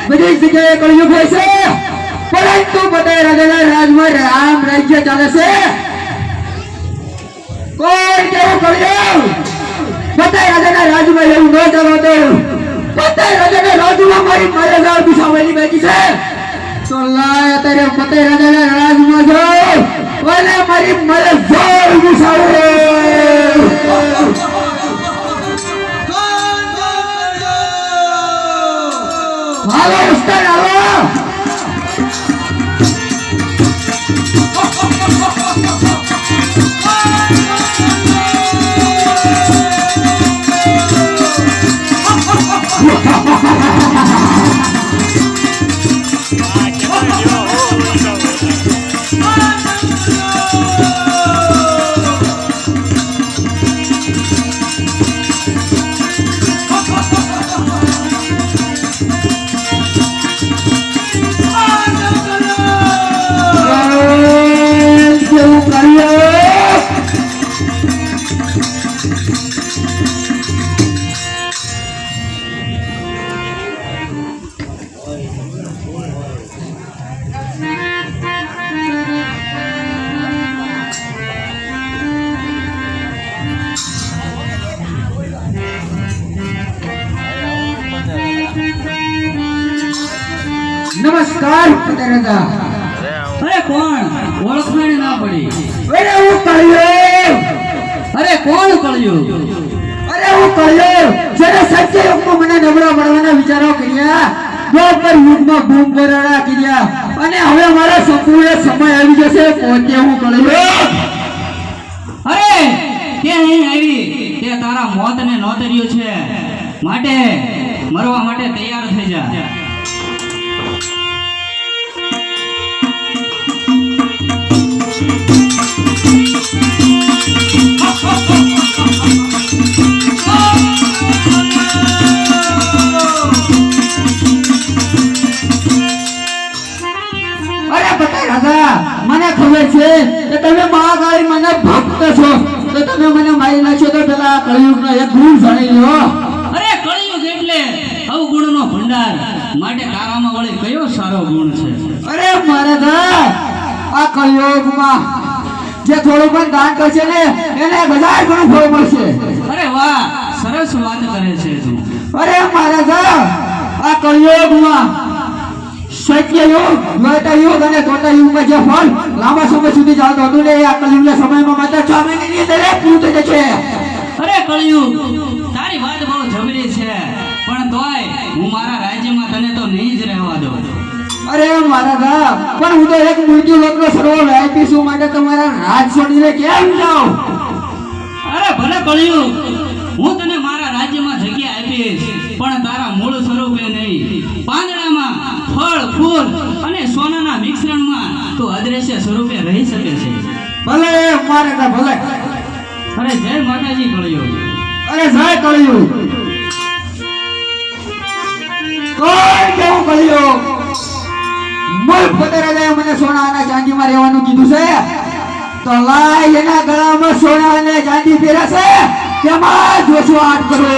બધી જગ્યાએ કળિયુગ હોય છે, પરંતુ બધા રાજાના રાજમાં રામ રાજ્ય ચાલે છે. કોઈ કેવું કળિયુગ બધા રાજાના રાજમાં એવું ન ચાલો તો બધા રાજાના રાજમાં મારી મર્યાદા દુસાવેલી બેઠી છે. તો લાય અત્યારે બધા રાજાના રાજમાં જાઓ અને મારી મર્યાદા દુસાવે. હાલો ઉસ્તાદ હાલો. નમસ્કાર રાજા. અરે કોણ ઓળખાણ ના પડી? અરે હું કળિયુગ. અરે કોણ કળિયુગ? અરે હું કળિયુગ જેને સત્ય યુગમાં મને નબળા પડવાના વિચારો કર્યા, દ્વાપર યુગમાં બૂમ ભરાડા કર્યા અને હવે મારા સંપૂર્ણ સમય આવી જશે પોતે હું કળિયુગ. અરે તે અહીં આવી તે તારા મોતને નોતર્યું છે, માટે મરવા માટે તૈયાર થઈ જા. મને ખબર છે કે તમે મહાકાળી મને ભક્ત છો, તો તમે મને મારી નાખશો તો પેલા કળિયુગનો એક ગુણ જાણી લો. અરે કળિયુગ એટલે અવગુણનો ભંડાર, માટે તારામાં વળી કયો સારો ગુણ છે? અરે મહારાજા, આ કળિયુગમાં જે થોડું પણ દાન કરશે ને એને 1000 ગણું ફળ મળશે. અરે વાહ, સરસ વાત કરે છે તું. અરે મહારાજા, આ કળિયુગમાં સત્ય યુગ, દ્વૈત યુગ અને ત્રેતા યુગમાં જે ફળ લાંબા સમય સુધી ચાલતું હતું ને એ આ કળિયુગના સમયમાં માત્ર 6 મહિનાની અંદર પૂરું થઈ જશે. અરે કળિયુગ, તારી વાત બહુ જબરી છે, પણ તોય હું મારા રાજ્યમાં તને તો નહીં જ રહેવા દઉં. અરે મહારાજા, પણ હું તો એક મૃત્યુ લોકનો સર્વ VIP છું, માટે તમારા રાજ છોડીને કેમ જાઉં? અરે ભલે કળિયુગ, હું તને મારા રાજ્યમાં જગ્યા આપીશ, પણ તારા મૂળ સ્વરૂપે નહીં. પાંદડામાં ફળ ફૂલ અને સોનાના મિશ્રણમાં તું અદ્રશ્ય સ્વરૂપે રહી શકે છે. ભલે મહારાજા ભલે. અરે જય માતાજી કળિયુગ. અરે જય કળિયુગ. કોઈ કેવું કળિયુગ? મૂળ પોતે રાજાએ મને સોના અને ચાંદીમાં રહેવાનું કીધું છે, તો લાય એના ગળામાં સોના અને ચાંદી પહેરાશે, તેમાં જોશો આટ કરો.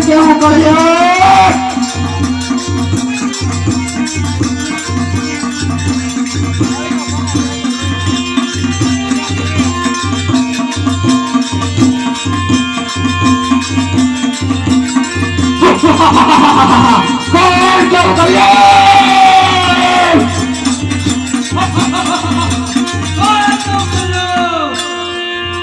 કેવું કર્યું? કેવું કર્યું?